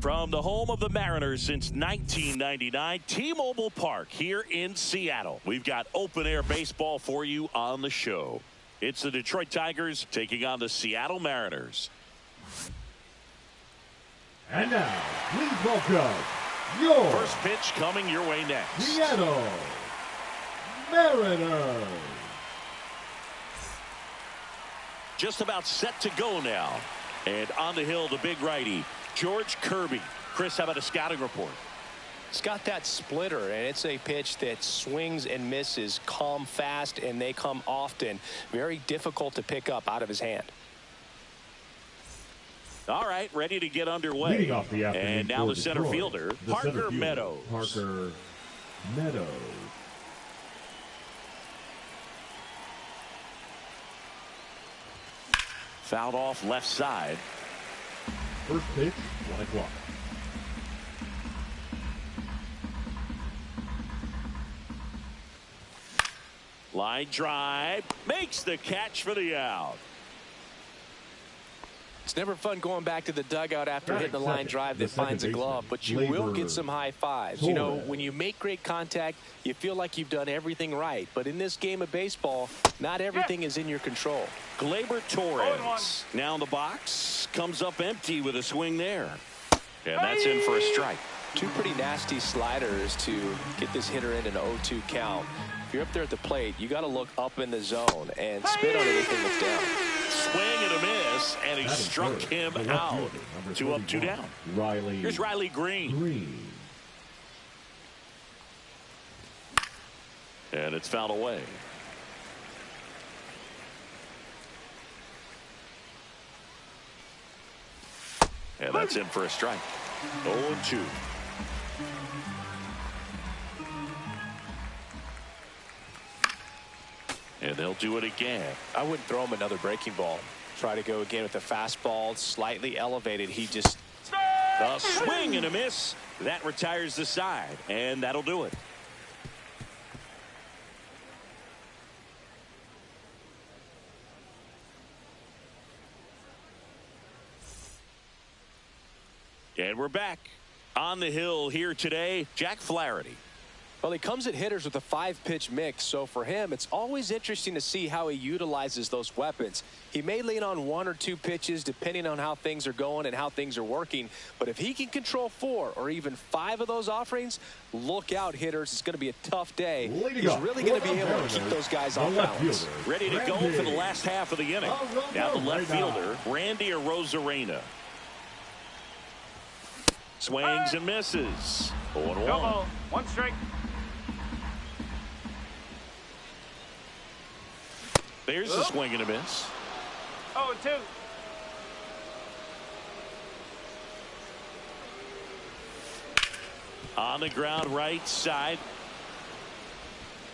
From the home of the Mariners since 1999, T-Mobile Park here in Seattle. We've got open-air baseball for you on the show. It's the Detroit Tigers taking on the Seattle Mariners. And now, please welcome your first pitch coming your way next. Seattle Mariners. Just about set to go now. And on the hill, the big righty, George Kirby. Chris, how about a scouting report? It's got that splitter, and it's a pitch that swings and misses, come fast, and they come often. Very difficult to pick up out of his hand. All right, ready to get underway. Leading off the afternoon and now the center Detroit, fielder, Parker Meadows. Parker Meadows. Fouled off left side. First pitch, 1 o'clock. Line drive, makes the catch for the out. It's never fun going back to the dugout after hitting a line drive that finds a glove, but you will get some high fives. You know, when you make great contact, you feel like you've done everything right. But in this game of baseball, not everything is in your control. Gleyber Torres now in the box, comes up empty with a swing there. And that's in for a strike. Two pretty nasty sliders to get this hitter in an 0-2 count. If you're up there at the plate, you got to look up in the zone and spit on anything that's down. Swing and a miss, and he struck him out. 2 up, 2 down. Here's Riley Green. And it's fouled away. And that's in for a strike. 0-2. And they'll do it again. I wouldn't throw him another breaking ball. Try to go again with the fastball, slightly elevated. He just... A swing and a miss. That retires the side, and that'll do it. And we're back. On the hill here today, Jack Flaherty. Well, he comes at hitters with a 5-pitch mix, so for him, it's always interesting to see how he utilizes those weapons. He may lean on 1 or 2 pitches depending on how things are going and how things are working, but if he can control 4 or even 5 of those offerings, look out, hitters. It's going to be a tough day. He's really going to be able to keep those guys off balance. Ready to go for the last half of the inning. Now the left fielder, Randy Arozarena. Swings and misses. 0-1. 1 strike. There's the swing and a miss. 0-2. On the ground right side.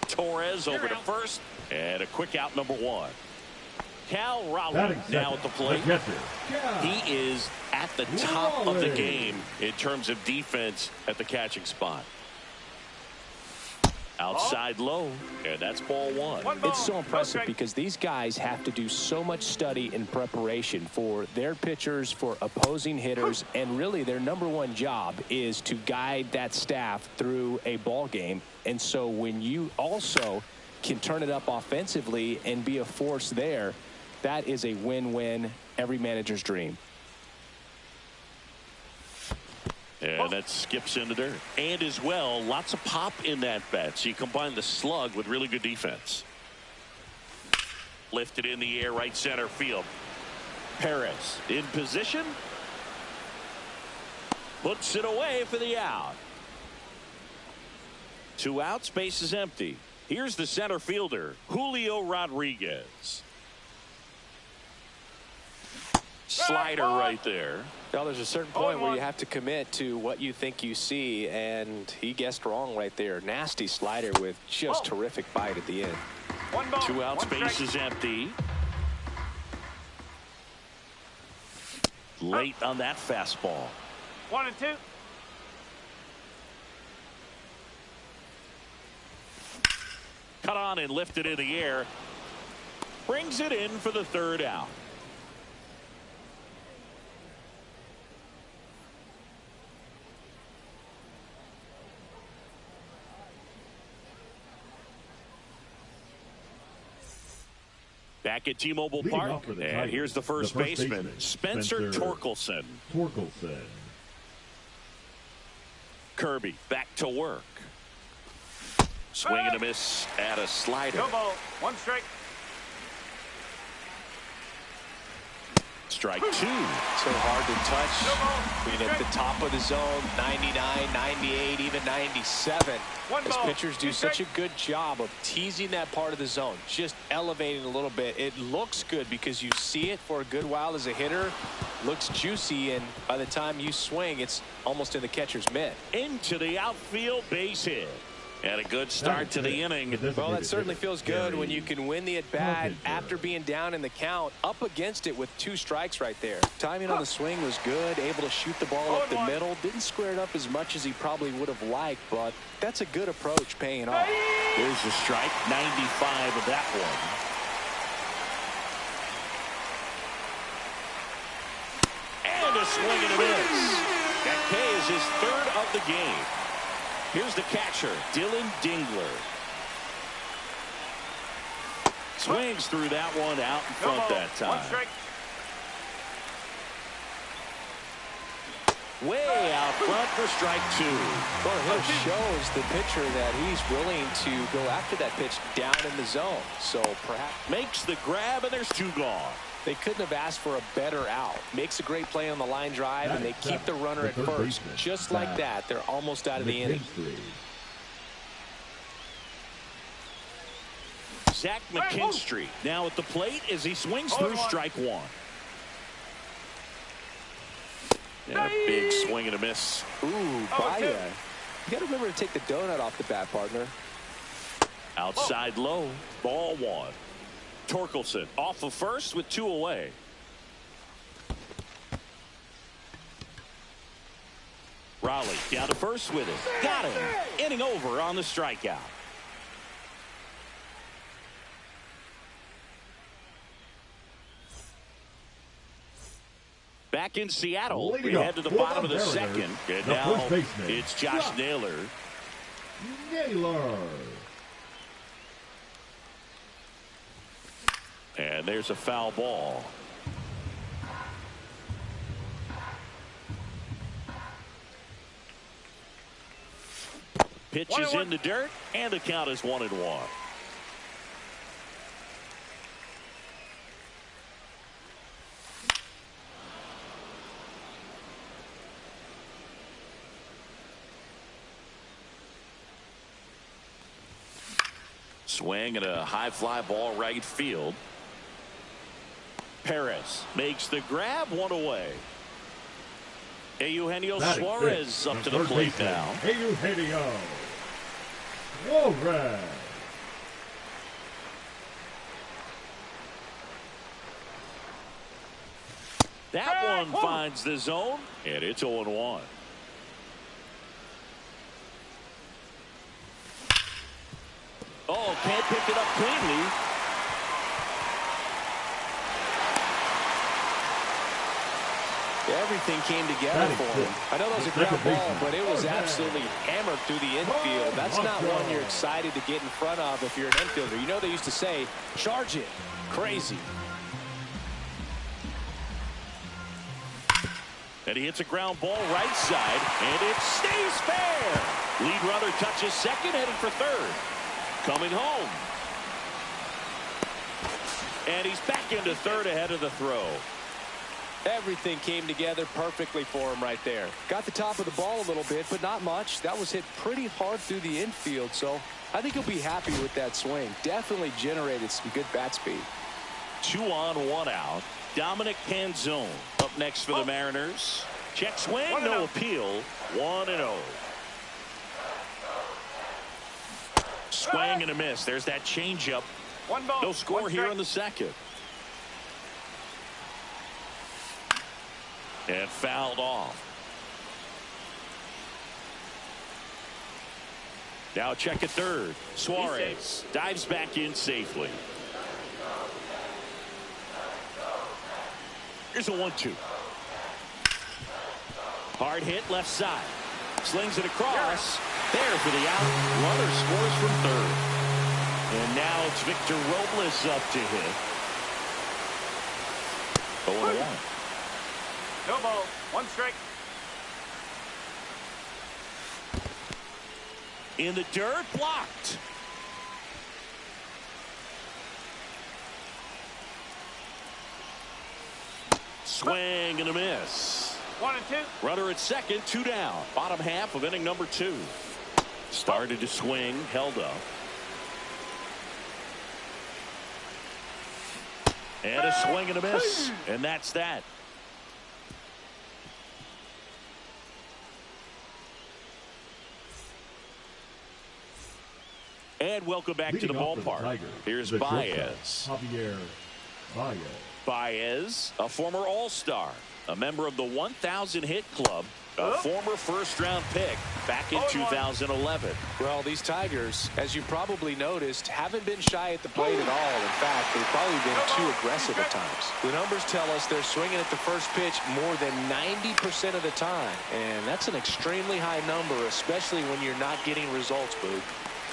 Torres over to first. And a quick out, number 1. Cal Raleigh now at the plate. He is at the top of the game in terms of defense at the catching spot. Outside low, and that's ball 1. It's so impressive because these guys have to do so much study and preparation for their pitchers, for opposing hitters, and really their #1 job is to guide that staff through a ball game. And so when you also can turn it up offensively and be a force there, that is a win-win, every manager's dream. And that skips into dirt. And as well, lots of pop in that bat. So you combine the slug with really good defense. Lifted in the air, right center field. Perez in position. Puts it away for the out. 2 outs, base is empty. Here's the center fielder, Julio Rodriguez. Slider right there. Well, there's a certain point where you have to commit to what you think you see, and he guessed wrong right there. Nasty slider with just terrific bite at the end. 1 ball. 2 outs, base is empty. Late on that fastball. 1-2. Cut on and lifted in the air. Brings it in for the 3rd out. Back at T-Mobile Leading Park, off for the and Tigers, here's the first baseman, Spencer Torkelson. Kirby back to work. Swing and a miss at a slider. No ball. One strike. Strike two. So hard to touch. No ball. Being at the top of the zone, 99, 98, even 97. One As ball. pitchers do such a good job of teasing that part of the zone, just elevating a little bit. It looks good because you see it for a good while as a hitter. Looks juicy, and by the time you swing, it's almost in the catcher's mitt. Into the outfield, base hit. And a good start to the inning. Well, that certainly feels good when you can win the at-bat after being down in the count, up against it with 2 strikes right there. Timing on the swing was good, able to shoot the ball up the middle. Didn't square it up as much as he probably would have liked, but that's a good approach paying off. Here's the strike, 95 of that one. And a swing and a miss. That K is his 3rd of the game. Here's the catcher, Dylan Dingler. Swings through that one out in front that time. One strike. Way out front for strike 2. Well, it shows the pitcher that he's willing to go after that pitch down in the zone. So perhaps Makes the grab, and there's 2 gone. they couldn't have asked for a better out. Makes a great play on the line drive, and they keep the runner at first. Just like that, they're almost out of the inning. Zach McKinstry now at the plate as he swings through strike 1. And a big swing and a miss. Ooh, Baya. You got to remember to take the donut off the bat, partner. Outside low, ball 1. Torkelson off of first with 2 away. Raleigh down to first with it. Got him. Inning over on the strikeout. Back in Seattle, we head to the bottom of the second. And now it's Josh Naylor. And there's a foul ball. Pitch is in the dirt, and the count is 1-1. Swing and a high fly ball right field. Perez makes the grab, 1 away. Eugenio Suarez up to the plate now. Eugenio Suarez. That one finds the zone, and it's 0-1. Oh, can't pick it up cleanly. Everything came together for him. I know that was a ground ball, but it was absolutely hammered through the infield. That's not one you're excited to get in front of if you're an infielder. You know they used to say, charge it. Crazy. And he hits a ground ball right side, and it stays fair. Lead runner touches second, headed for third. Coming home. And he's back into third ahead of the throw. Everything came together perfectly for him right there. Got the top of the ball a little bit, but not much. That was hit pretty hard through the infield, so I think he'll be happy with that swing. Definitely generated some good bat speed. 2 on, 1 out. Dominic Canzone up next for the Mariners. Check swing, no appeal. 1-0. Swing and a miss. There's that changeup. No score here in the second. And fouled off. Now check at third. Suarez dives back in safely. Here's a 1-2. Hard hit left side. Slings it across. There for the out. Runner scores from third. And now it's Victor Robles up to hit. 0-1. No ball. One strike. In the dirt, blocked. Swing and a miss. 1 and 2. Runner at second, 2 down. Bottom half of inning number 2. Started to swing, held up. And a swing and a miss. And that's that. And welcome back to the ballpark. Here's Baez. Javier Baez. Baez, a former All-Star, a member of the 1,000 hit club, a former first-round pick back in 2011. Well, these Tigers, as you probably noticed, haven't been shy at the plate at all. In fact, they've probably been too aggressive at times. The numbers tell us they're swinging at the first pitch more than 90% of the time. And that's an extremely high number, especially when you're not getting results, Boog.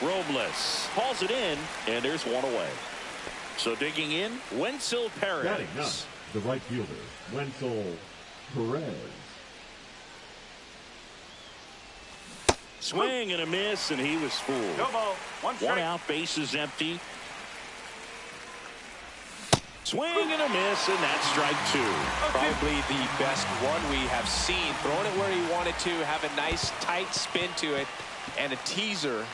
Robles hauls it in, and there's one away. So digging in, Wenzel Batting Perez. ninth, the right fielder, Wenzel Perez. Swing and a miss, and he was fooled. No ball. One strike. One out, bases empty. Swing and a miss, and that's strike 2. Probably the best one we have seen. Throwing it where he wanted to, have a nice tight spin to it, and a teaser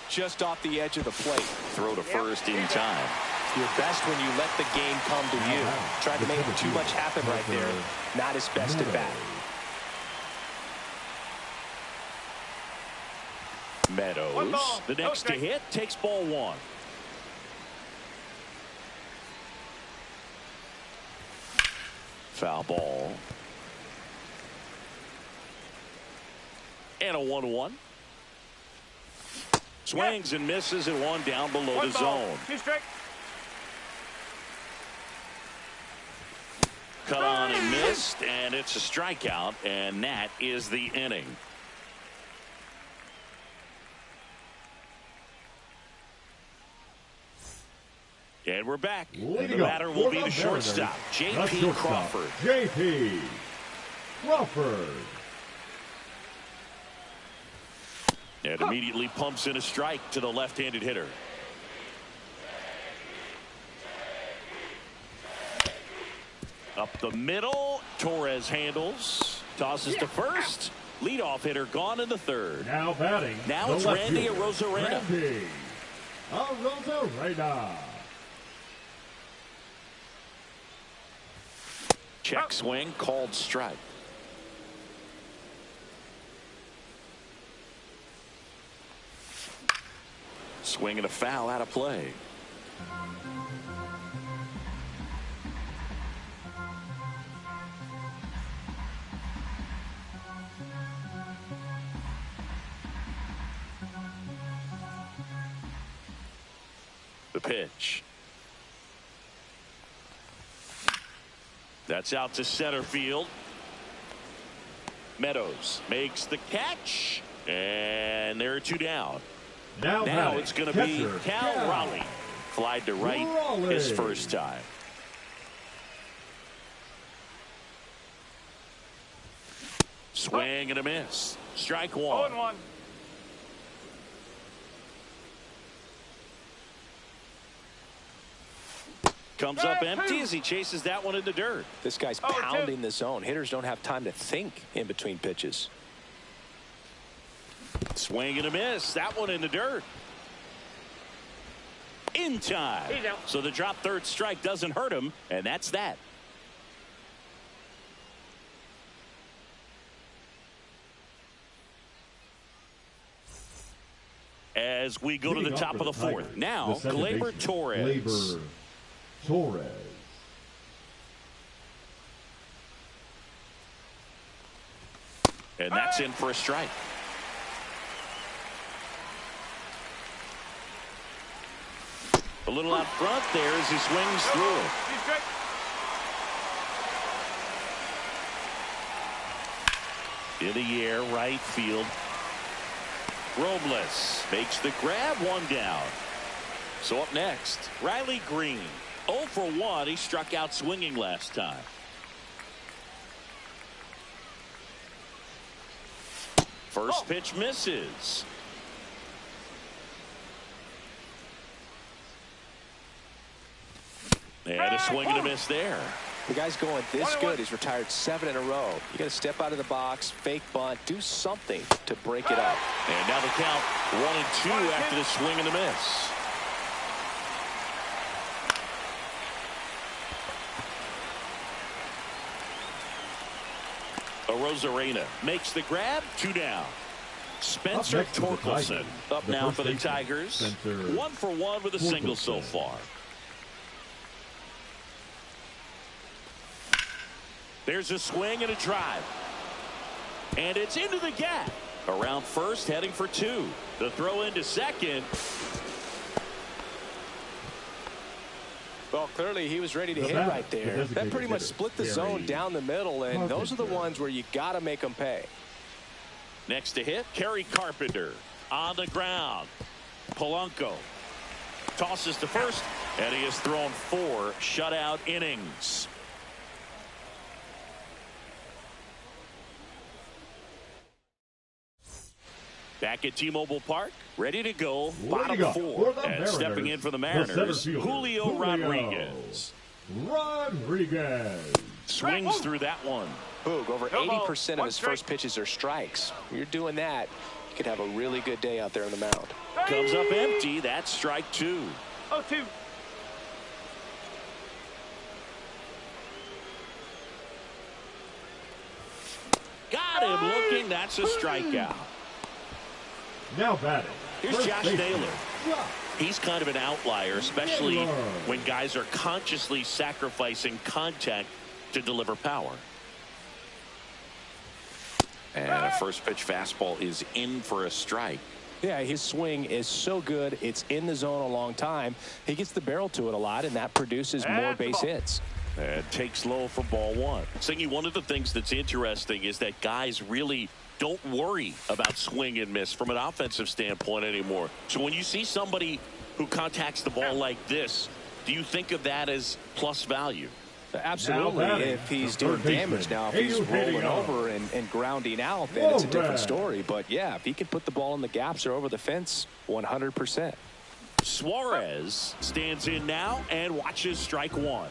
just off the edge of the plate. Throw to first in time. Your best when you let the game come to you. Tried to make too much happen right there. Not his best at bat. Meadows, the next to hit, takes ball 1. Foul ball. And a 1-1. Swings and misses, and 1 down below the zone. 2 strike. Cut on and missed, and it's a strikeout, and that is the inning. And we're back. And the batter will be the shortstop, J.P. Crawford. J.P. Crawford. And immediately pumps in a strike to the left-handed hitter. Up the middle, Torres handles, tosses to first. Leadoff hitter gone in the third. Now batting. Now it's Randy Arozarena. Randy Arozarena. Check swing, called strike. Swing and a foul out of play. The pitch. That's out to center field. Meadows makes the catch, and there are 2 down. Now it's going to be Cal Raleigh. Flied to right his first time. Swing and a miss. Strike 1. 0-1. Comes up empty as he chases that one in the dirt. This guy's pounding the zone. Hitters don't have time to think in between pitches. Swing and a miss. That one in the dirt. In time. So the drop third strike doesn't hurt him, and that's that. As we go to the top of the fourth. Now, Gleyber Torres. Gleyber Torres. And that's in for a strike. A little out front there as he swings through it. In the air, right field. Robles makes the grab, 1 down. So up next, Riley Green. 0 for 1. He struck out swinging last time. First pitch misses. And a swing and a miss there. The guy's going this good. He's retired 7 in a row. You got to step out of the box, fake bunt, do something to break it up. And now the count 1-2 after the swing and the miss. Rosarena makes the grab. 2 down. Spencer Torkelson up now for the Tigers. 1 for 1 with a single so far. There's a swing and a drive. And it's into the gap. Around first, heading for 2. The throw into second. Well, clearly he was ready to hit right there. That pretty much split the zone down the middle, and those are the ones where you got to make them pay. Next to hit, Kerry Carpenter on the ground. Polanco tosses to first, and he has thrown 4 shutout innings. Back at T-Mobile Park, ready to go, bottom 4. And stepping in for the Mariners, Julio Rodriguez. Swings through that one. Boog, over 80% of his first pitches are strikes. When you're doing that, you could have a really good day out there on the mound. Comes up empty. That's strike 2. 0-2. Got him looking. That's a strikeout. Now batting. Here's Josh Naylor. He's kind of an outlier, especially when guys are consciously sacrificing contact to deliver power. And a first pitch fastball is in for a strike. Yeah, his swing is so good. It's in the zone a long time. He gets the barrel to it a lot, and that produces more base hits. And takes low for ball 1. Singy, one of the things that's interesting is that guys really don't worry about swing and miss from an offensive standpoint anymore. So when you see somebody who contacts the ball like this, do you think of that as plus value? Absolutely. If he's doing damage now, if he's rolling over and grounding out, then it's a different story. But yeah, if he can put the ball in the gaps or over the fence, 100%. Suarez stands in now and watches strike 1.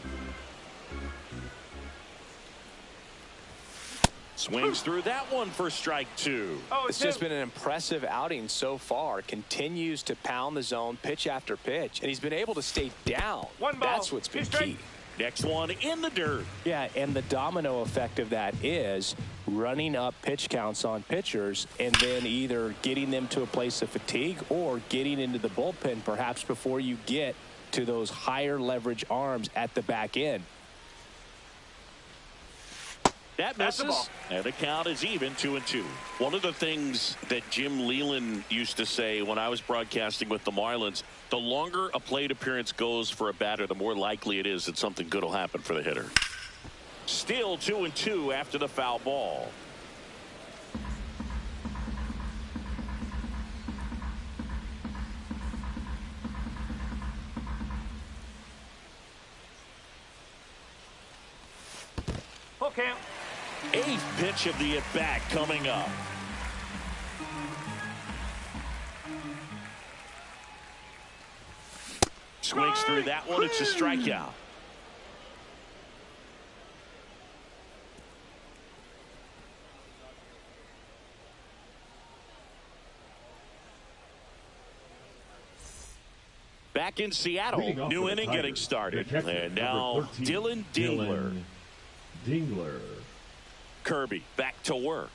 Swings through that one for strike 2. It's just been an impressive outing so far. Continues to pound the zone pitch after pitch, and he's been able to stay down. That's what's been key. Next one in the dirt. Yeah, and the domino effect of that is running up pitch counts on pitchers and then either getting them to a place of fatigue or getting into the bullpen perhaps before you get to those higher leverage arms at the back end. That misses, and the count is even 2-2. One of the things that Jim Leyland used to say when I was broadcasting with the Marlins, the longer a plate appearance goes for a batter, the more likely it is that something good will happen for the hitter. Still 2-2 after the foul ball. Full count. 8th pitch of the at-bat coming up. Swings through that one. It's a strikeout. Back in Seattle, new inning getting started. And now Dylan Dingler. Kirby back to work.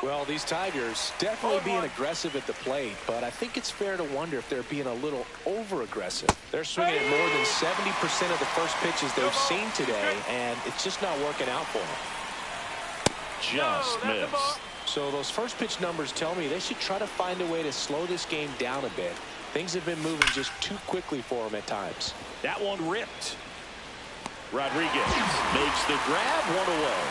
Well, these Tigers definitely being aggressive at the plate, but I think it's fair to wonder if they're being a little over-aggressive. They're swinging at more than 70% of the first pitches they've seen today, and it's just not working out for them. Just missed. So those first pitch numbers tell me they should try to find a way to slow this game down a bit. Things have been moving just too quickly for them at times. That one ripped. Rodriguez makes the grab, 1 away.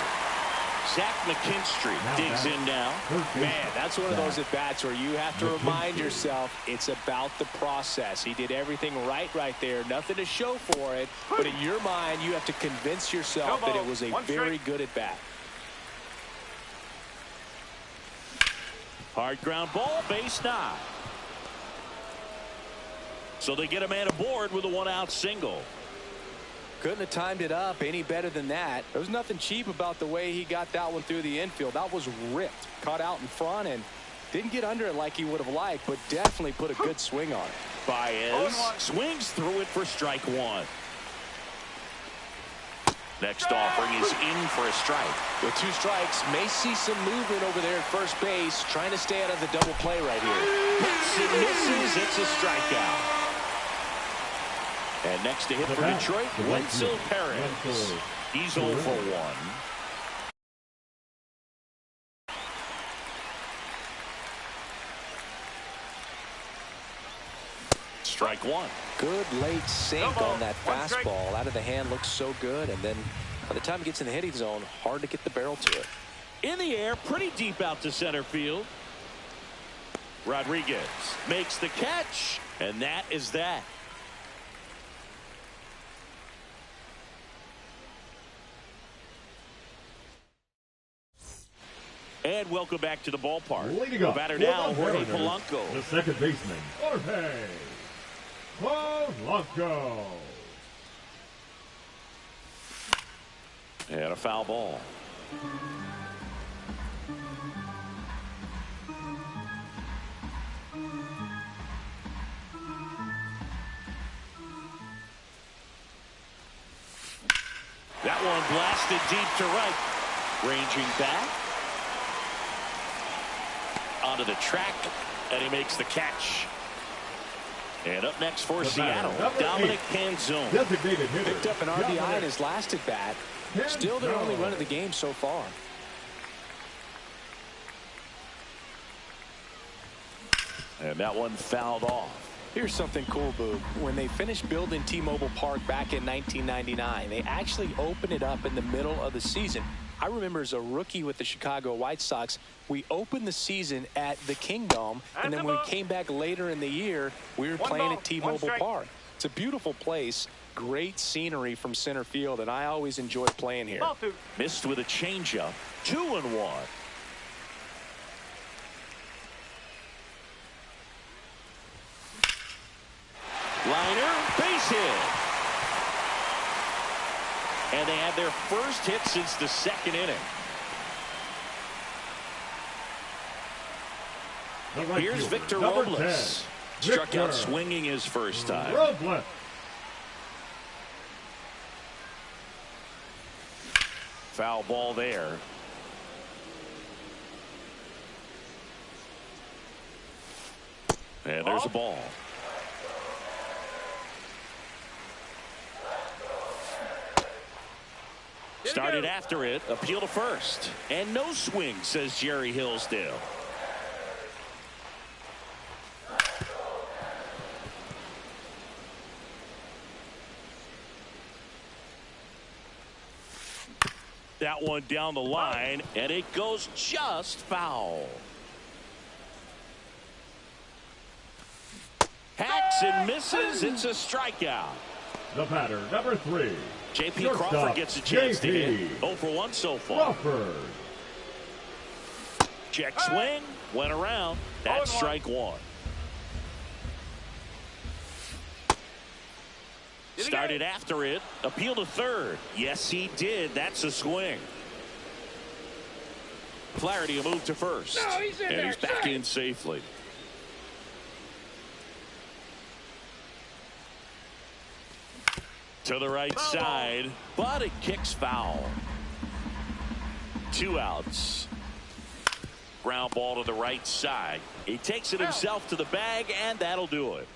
Zach McKinstry digs in now. Man, that's one of those at-bats where you have to remind yourself it's about the process. He did everything right there. Nothing to show for it. But in your mind, you have to convince yourself that it was a very good at-bat. Hard ground ball, base knock. So they get a man aboard with a one-out single. Couldn't have timed it up any better than that. There was nothing cheap about the way he got that one through the infield. That was ripped, caught out in front, and didn't get under it like he would have liked, but definitely put a good swing on it. Baez swings through it for strike one. Next offering is in for a strike. With 2 strikes, may see some movement over there at first base, trying to stay out of the double play right here. Hits and misses. It's a strikeout. And next to hit for Detroit, Wenzel Perez. He's 0 for 1. Strike one. Good late sink on that fastball. Out of the hand, looks so good. And then by the time it gets in the hitting zone, hard to get the barrel to it. In the air, pretty deep out to center field. Rodriguez makes the catch. And that is that. And welcome back to the ballpark. The batter now, Jorge Polanco. The second baseman, Jorge Polanco. And a foul ball. That one blasted deep to right. Ranging back. Onto the track, and he makes the catch. And up next for Seattle, Dominic Canzone. Designated hitter. Picked up an RBI in his last at bat. Still their only run of the game so far. And that one fouled off. Here's something cool, Boog. When they finished building T-Mobile Park back in 1999, they actually opened it up in the middle of the season. I remember as a rookie with the Chicago White Sox, we opened the season at the Kingdome, and then when we came back later in the year, we were playing at T-Mobile Park. It's a beautiful place, great scenery from center field, and I always enjoy playing here. Missed with a changeup, 2-1. Liner, base hit. And they had their first hit since the second inning. Here's Victor Robles. Struck out swinging his first time. Robles. Foul ball there. And there's a ball. Started after it, appeal to first. And no swing, says Jerry Hillsdale. That one down the line, and it goes just foul. Hacks and misses. It's a strikeout. The batter, number 3. J.P. Crawford gets a chance to hit. 0 for 1 so far. Crawford. Check swing, went around. That's strike one. Started after it, appeal to third. Yes, he did. That's a swing. Flaherty a move to first. And he's back in safely. To the right side, but it kicks foul. 2 outs. Ground ball to the right side. He takes it himself to the bag, and that'll do it.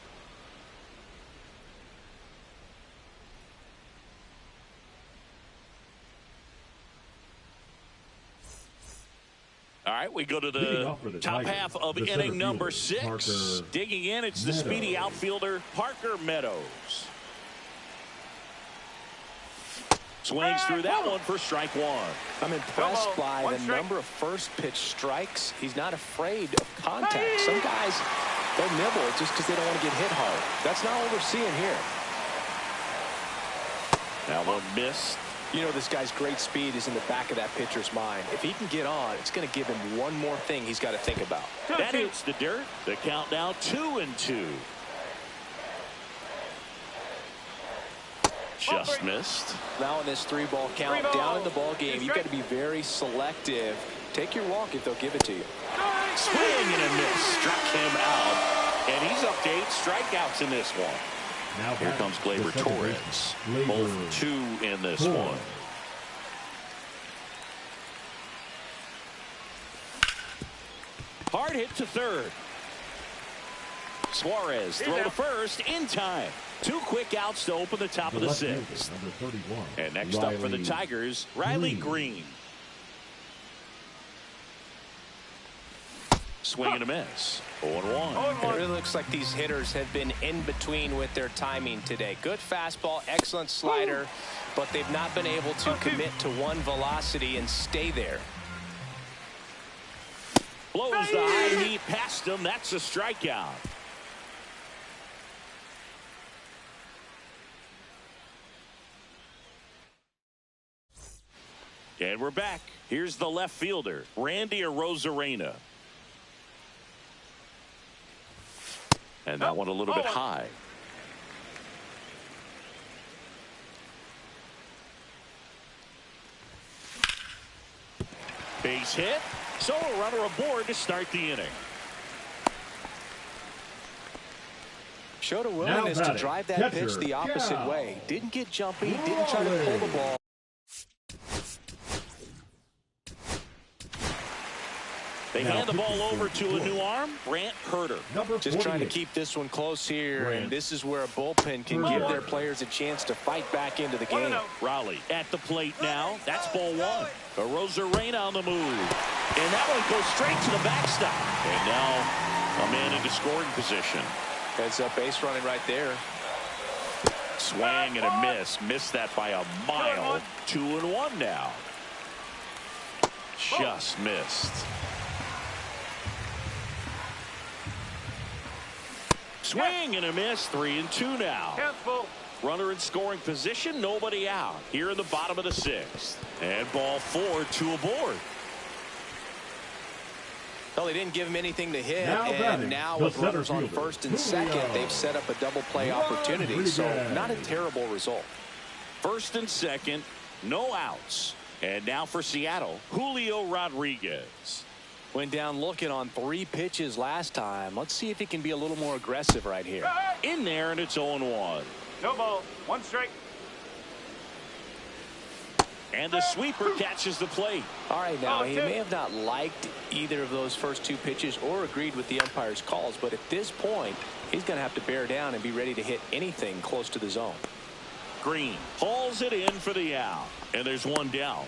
All right, we go to the top half of inning number 6. Digging in, it's the speedy outfielder, Parker Meadows. Swings through that one for strike one. I'm impressed by the number of first pitch strikes. He's not afraid of contact. Some guys, they'll nibble just because they don't want to get hit hard. That's not what we're seeing here. That one missed. You know, this guy's great speed is in the back of that pitcher's mind. If he can get on, it's going to give him one more thing he's got to think about. That hits the dirt. The count now 2-2. Just missed. Now in this 3-ball count, down in the ball game, you've got to be very selective. Take your walk if they'll give it to you. Swing and a miss. Struck him out. And he's up to 8 strikeouts in this one. Now here comes Gleyber Torres. Both 2 in this one. Hard hit to third. Suarez throw to first in time. 2 quick outs to open the top of the 6th. And next up for the Tigers, Riley Green. Swing and a miss. 0-1. It really looks like these hitters have been in between with their timing today. Good fastball, excellent slider, but they've not been able to commit to one velocity and stay there. Blows the high knee past him. That's a strikeout. And we're back. Here's the left fielder, Randy Arozarena. And that one a little bit high. Base hit. So a runner aboard to start the inning. Showed a willingness to drive that pitch the opposite way. Didn't get jumpy, didn't try to pull the ball. They hand the ball over to a new arm, Brant Herter. Just trying to keep this one close here, and this is where a bullpen can give their players a chance to fight back into the game. Raleigh at the plate now. That's ball 1. Arozarena on the move. And that one goes straight to the backstop. And now a man into scoring position. Heads up base running right there. Swing and a miss. Missed that by a mile. 2-1 now. Just missed. Swing and a miss. 3-2 now. Runner in scoring position. Nobody out. Here in the bottom of the 6th. And ball 4, 2 aboard. Well, they didn't give him anything to hit, and now with runners on first and second, they've set up a double play opportunity, so not a terrible result. First and second, no outs. And now for Seattle, Julio Rodriguez. Went down looking on 3 pitches last time. Let's see if he can be a little more aggressive right here. In there, and it's 0-1. No ball, 1 strike. And the sweeper catches the plate. All right, now, he may have not liked either of those first 2 pitches or agreed with the umpire's calls, but at this point, he's going to have to bear down and be ready to hit anything close to the zone. Green hauls it in for the out, and there's 1 down.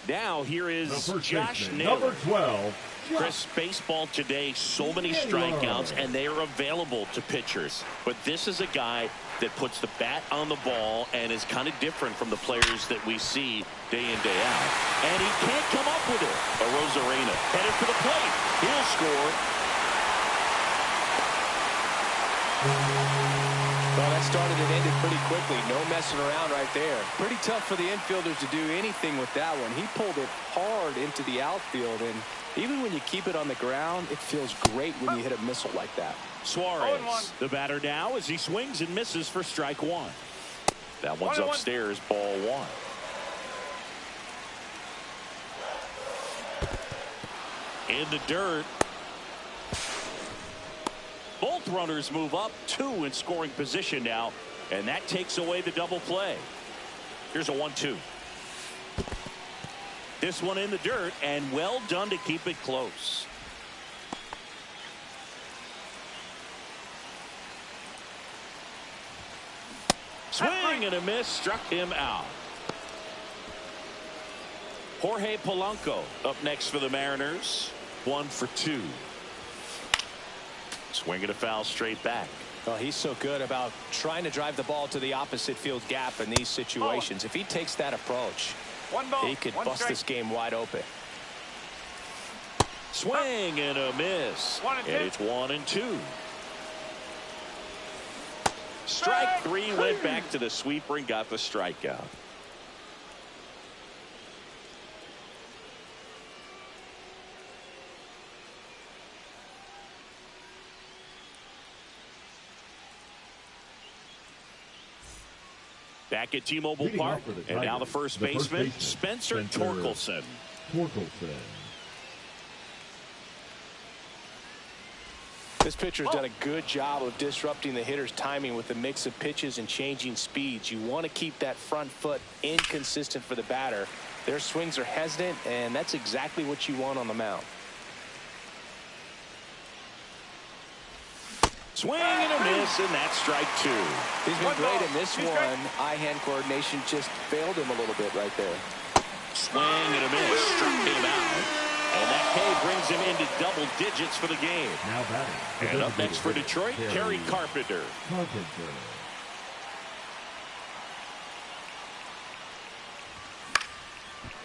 Now here is Josh Naylor. Number 12. Chris, baseball today, so many strikeouts, and they are available to pitchers. But this is a guy that puts the bat on the ball and is kind of different from the players that we see day in, day out. And he can't come up with it. Arozarena headed for the plate. He'll score. Well, that started and ended pretty quickly. No messing around right there. Pretty tough for the infielders to do anything with that one. He pulled it hard into the outfield, and even when you keep it on the ground, it feels great when you hit a missile like that. Suarez, the batter now, as he swings and misses for strike 1. That one's upstairs, ball 1. In the dirt. Both runners move up, 2 in scoring position now, and that takes away the double play. Here's a 1-2. This one in the dirt, and well done to keep it close. Swing and a miss, struck him out. Jorge Polanco up next for the Mariners. 1 for 2. Swinging a foul straight back. Well, he's so good about trying to drive the ball to the opposite field gap in these situations. If he takes that approach, he could bust this game wide open. Swing and a miss. And it's 1-2. Strike three, went back to the sweeper and got the strikeout. Back at T-Mobile Park, and now the first baseman, Spencer Torkelson. This pitcher's done a good job of disrupting the hitter's timing with a mix of pitches and changing speeds. You want to keep that front foot inconsistent for the batter. Their swings are hesitant, and that's exactly what you want on the mound. Swing and a miss, and that's strike two. He's been great in this one. Eye-hand coordination just failed him a little bit right there. Swing and a miss, struck him out. And that K brings him into double digits for the game. Now batting. And up next for Detroit, Kerry Carpenter.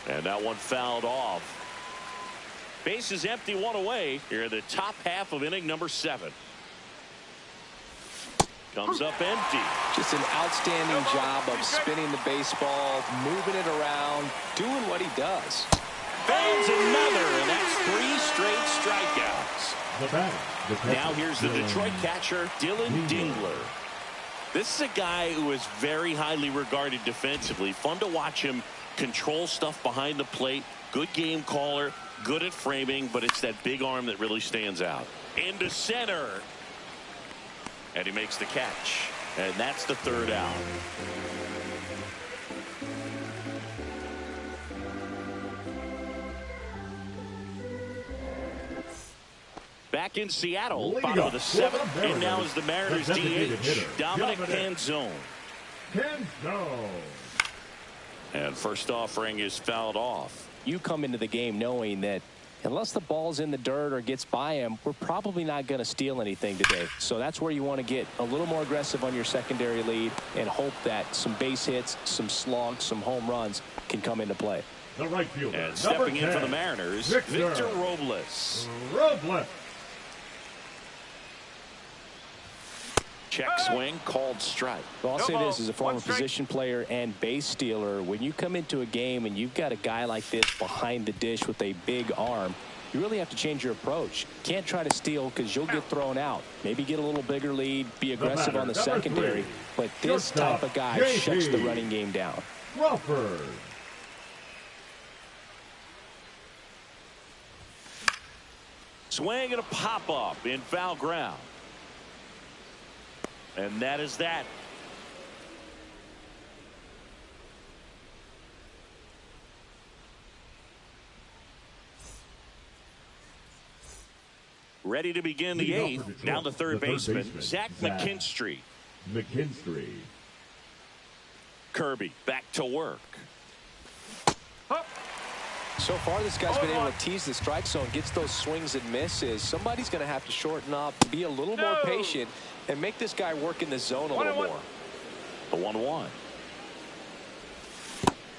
And that one fouled off. Base is empty, one away here in the top half of inning number 7. Comes up empty. Just an outstanding job of spinning the baseball, moving it around, doing what he does. Fans another, and that's 3 straight strikeouts. Now here's the Detroit catcher, Dylan Dingler. This is a guy who is very highly regarded defensively. Fun to watch him control stuff behind the plate. Good game caller, good at framing, but it's that big arm that really stands out. Into center. And he makes the catch. And that's the 3rd out. Back in Seattle, bottom of the 7th, and now is the Mariners DH, Dominic Canzone. And first offering is fouled off. You come into the game knowing that unless the ball's in the dirt or gets by him, we're probably not going to steal anything today. So that's where you want to get a little more aggressive on your secondary lead and hope that some base hits, some slugs, some home runs can come into play. The right fielder. And stepping in for the Mariners, Victor Robles. Check swing, called strike. Well, I'll say this as a former position player and base stealer. When you come into a game and you've got a guy like this behind the dish with a big arm, you really have to change your approach. Can't try to steal because you'll get thrown out. Maybe get a little bigger lead, be aggressive on the secondary. But this type of guy shuts the running game down. Crawford. Swing and a pop-up in foul ground. And that is that. Ready to begin the 8th. Down the third baseman, Zach McKinstry. Kirby back to work. So far, this guy's been able to tease the strike zone, gets those swings and misses. Somebody's going to have to shorten up, be a little more patient, and make this guy work in the zone a little more. The 1-1.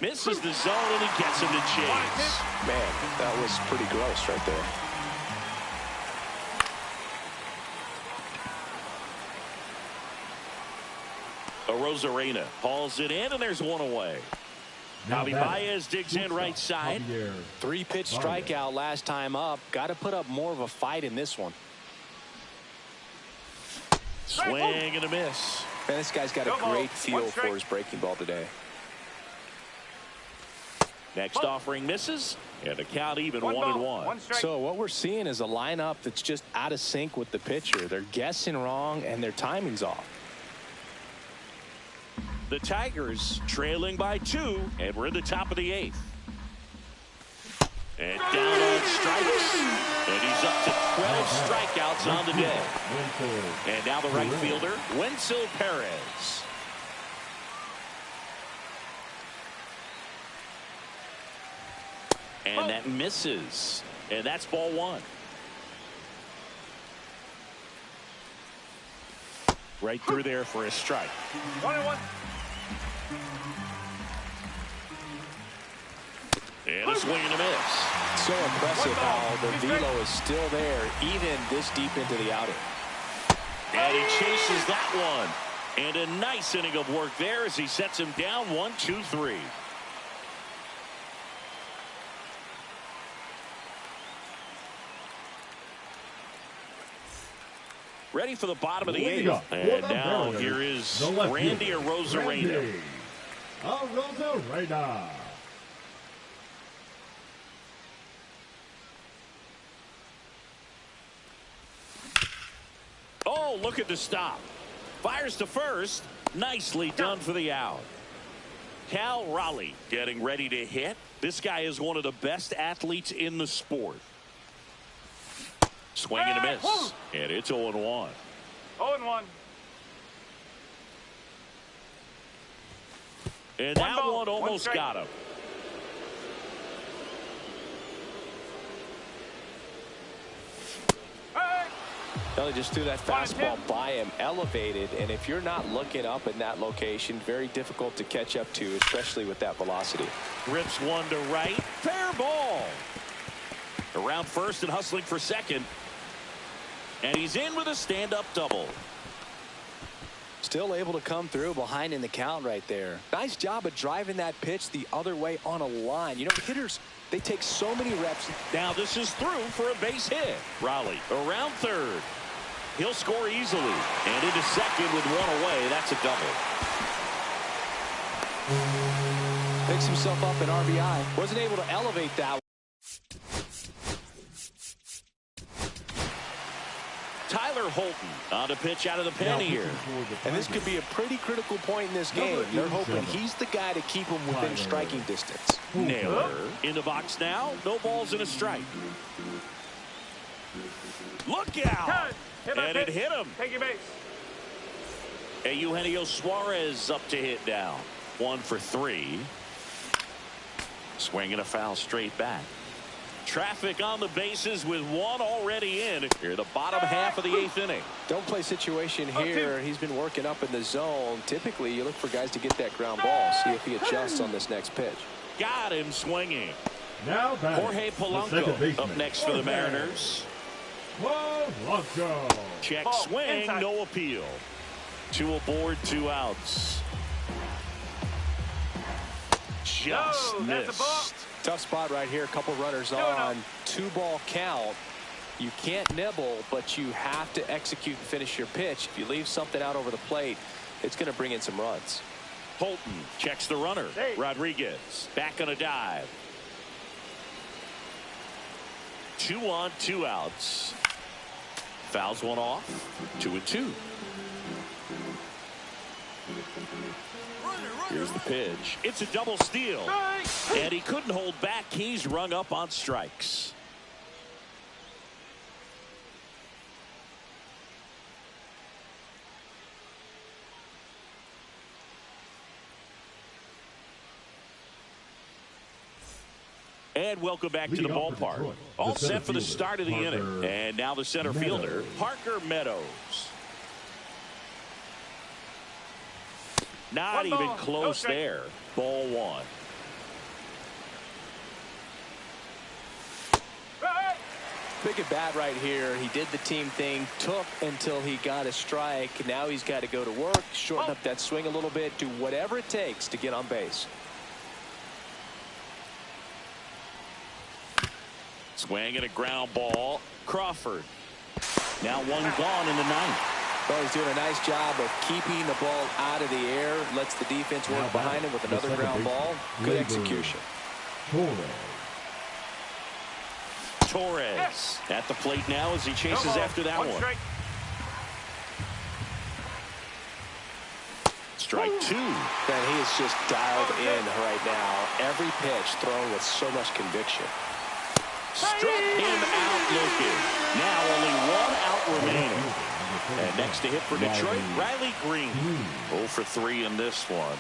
Misses the zone, and he gets him to chase. Man, that was pretty gross right there. Arozarena hauls it in, and there's one away. Javi Baez digs in right side. 3-pitch strikeout last time up. Got to put up more of a fight in this one. Swing and a miss. Man, this guy's got a great feel for his breaking ball today. Next offering misses, and a count even 1-1. So what we're seeing is a lineup that's just out of sync with the pitcher. They're guessing wrong, and their timing's off. The Tigers trailing by 2, and we're in the top of the 8th. And down on strikes, and he's up to 12 strikeouts on the day. And now the right fielder, Wenzel Perez. And that misses, and that's ball 1. Right through there for a strike. 1-1. And a swing and a miss. So impressive how the velo is still there even this deep into the outing. And he chases that one. And a nice inning of work there as he sets him down 1-2-3. Ready for the bottom of the eighth. And now here is Randy Arozarena. Arozarena. Oh, look at the stop. Fires to first. Nicely done for the out. Cal Raleigh getting ready to hit. This guy is one of the best athletes in the sport. Swing and a miss. And it's 0-1. 0-1. And that one almost got him. Well, he just threw that fastball by him, elevated, and if you're not looking up in that location, very difficult to catch up to, especially with that velocity. Rips one to right. Fair ball. Around first and hustling for second. And he's in with a stand-up double. Still able to come through behind in the count right there. Nice job of driving that pitch the other way on a line. You know, hitters, they take so many reps. Now this is through for a base hit. Raleigh around third. He'll score easily. And into second with one away. That's a double. Picks himself up an RBI. Wasn't able to elevate that. Tyler Holton on a pitch out of the pen here. And this could be a pretty critical point in this game. They're hoping he's the guy to keep him within striking distance. Naylor in the box now. No balls and a strike. Look out. And it hit him. Take your base. Eugenio Suarez up to hit now. 1 for 3. Swinging a foul straight back. Traffic on the bases with one already in. Here, the bottom half of the 8th inning. Don't play situation here. He's been working up in the zone. Typically, you look for guys to get that ground ball. See if he adjusts on this next pitch. Got him swinging. Now Jorge Polanco up next for the Mariners. Polanco. Check swing, no appeal. 2 aboard, 2 outs. Just missed. Tough spot right here. A couple runners on. 2-ball count. You can't nibble, but you have to execute and finish your pitch. If you leave something out over the plate, it's going to bring in some runs. Holton checks the runner. Rodriguez back on a dive. 2 on, 2 outs. Fouls one off. 2-2. Here's the pitch. It's a double steal. And he couldn't hold back. He's rung up on strikes. And welcome back to the ballpark. All set for the start of the inning. And now the center fielder, Parker Meadows. Not even close there. Ball 1. Big at bat right here. He did the team thing, took until he got a strike. Now he's got to go to work, shorten up that swing a little bit, do whatever it takes to get on base. Swing and a ground ball. Crawford. Now 1 gone in the 9th. Well, he's doing a nice job of keeping the ball out of the air. Lets the defense work behind him with another ground ball. Good execution. Torres at the plate now as he chases after that one. Strike 2. And he is just dialed in right now. Every pitch thrown with so much conviction. Struck him out looking. Now only 1 out remaining. And next to hit for Detroit, Riley Green. 0 for 3 in this one.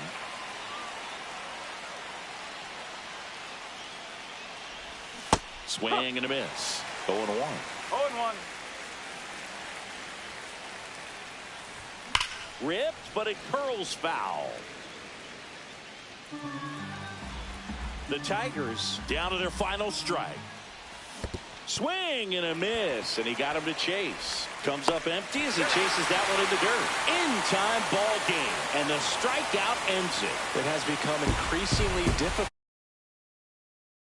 Swing and a miss. 0-1. 0-1. Ripped, but it curls foul. The Tigers down to their final strike. Swing and a miss, and he got him to chase. Comes up empty as he chases that one in the dirt. In-time ball game, and the strikeout ends it. It has become increasingly difficult.